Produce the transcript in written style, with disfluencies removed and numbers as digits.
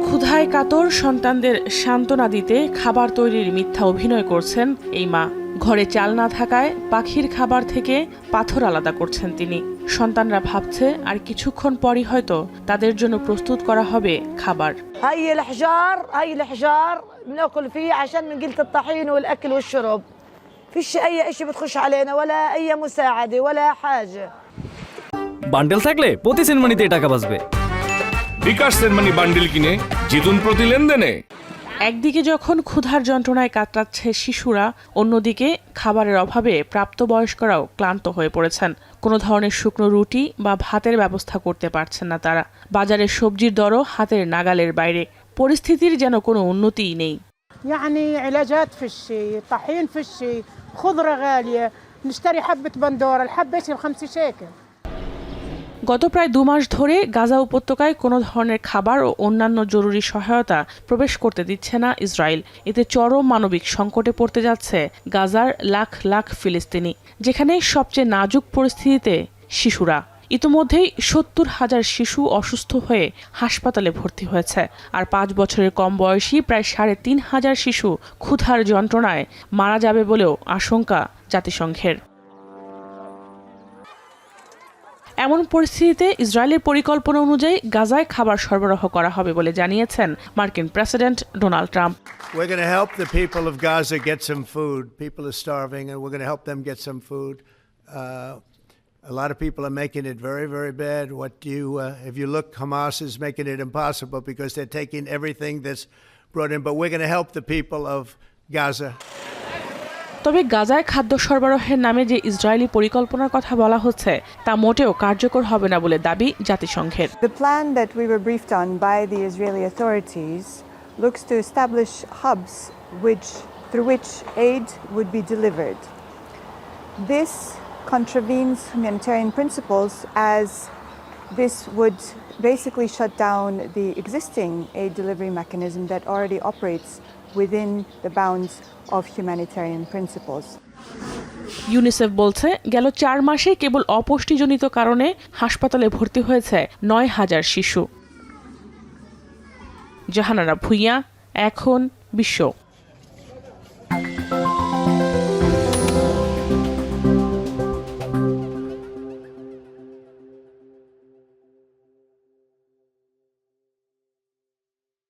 ক্ষুধায় কাতর সন্তানদের সান্ত্বনা দিতে খাবার তৈরির মিথ্যা অভিনয় করছেন এই মা। ঘরে চাল না থাকায় পাখির খাবার থেকে পাথর আলাদা করছেন তিনি। সন্তানরা ভাবছে আর কিছুক্ষণ পরই হয়তো তাদের জন্য প্রস্তুত করা হবে খাবার। هاي الحجار بناكل فيه عشان من قلة الطحين والاكل والشرب. فيش اي شيء بتخش علينا ولا اي مساعده ولا حاجه. বান্ডেল থাকলে প্রতি সেনমানিতে টাকা বাঁচবে। বিকাশ সেনমানি বান্ডেল কিনে জিতুন প্রতি লেনদেনে। একদিকে যখন ক্ষুধার যন্ত্রণায় কাতরাচ্ছে শিশুরা, অন্যদিকে খাবারের অভাবে প্রাপ্তবয়স্করাও ক্লান্ত হয়ে পড়েছেন। কোনো ধরনের শুকনো রুটি বা ভাতের ব্যবস্থা করতে পারছেন না তারা। বাজারে সবজির দরও হাতের নাগালের বাইরে। পরিস্থিতির যেন কোনো উন্নতিই নেই। يعني علاجات فيشي، طحين فيشي، خضرة غالية، نشتري حبة بندورة، الحبة ب5 شيكل। গত প্রায় 2 মাস ধরে গাজা উপত্যকায় কোনো ধরনের খাবার ও অন্যান্য জরুরি সহায়তা প্রবেশ করতে দিচ্ছে না ইসরায়েল। এতে চরম মানবিক সংকটে পড়তে যাচ্ছে গাজার লাখ লাখ ফিলিস্তিনি, যেখানে সবচেয়ে নাজুক পরিস্থিতিতে শিশুরা। ইতোমধ্যেই 70,000 শিশু অসুস্থ হয়ে হাসপাতালে ভর্তি হয়েছে, আর 5 বছরের কম বয়সী প্রায় 3,500 শিশু ক্ষুধার যন্ত্রণায় মারা যাবে বলেও আশঙ্কা জাতিসংঘের। এমন পরিস্থিতিতে ইসরায়েলের পরিকল্পনা অনুযায়ী গাজায় খাবার সরবরাহ করা হবে বলে জানিয়েছেন মার্কিন president Donald Trump. We're going to help the people of Gaza get some food. People are starving, and we're going to help them get some food. A lot of people are making it very, very bad. If you look, Hamas is making it impossible because they're taking everything that's brought in. But we're going to help the people of Gaza. তবে গাজায় খাদ্য সরবরাহের নামে যে Israeli পরিকল্পনার কথা বলা হচ্ছে তা মোটেও কার্যকর হবে না বলে দাবি জাতিসংঘের। The plan that we were briefed on by the Israeli authorities looks to establish hubs through which aid would be delivered. This contravenes humanitarian principles, as this would basically shut down the existing aid delivery mechanism that already operates within the bounds of humanitarian principles. UNICEF বলছে গেল 4 মাসে কেবল অপুষ্টিজনিত কারণে হাসপাতালে ভর্তি হয়েছে 9,000 শিশু। জাহানারা ভুঁইয়া, এখন বিশ্ব।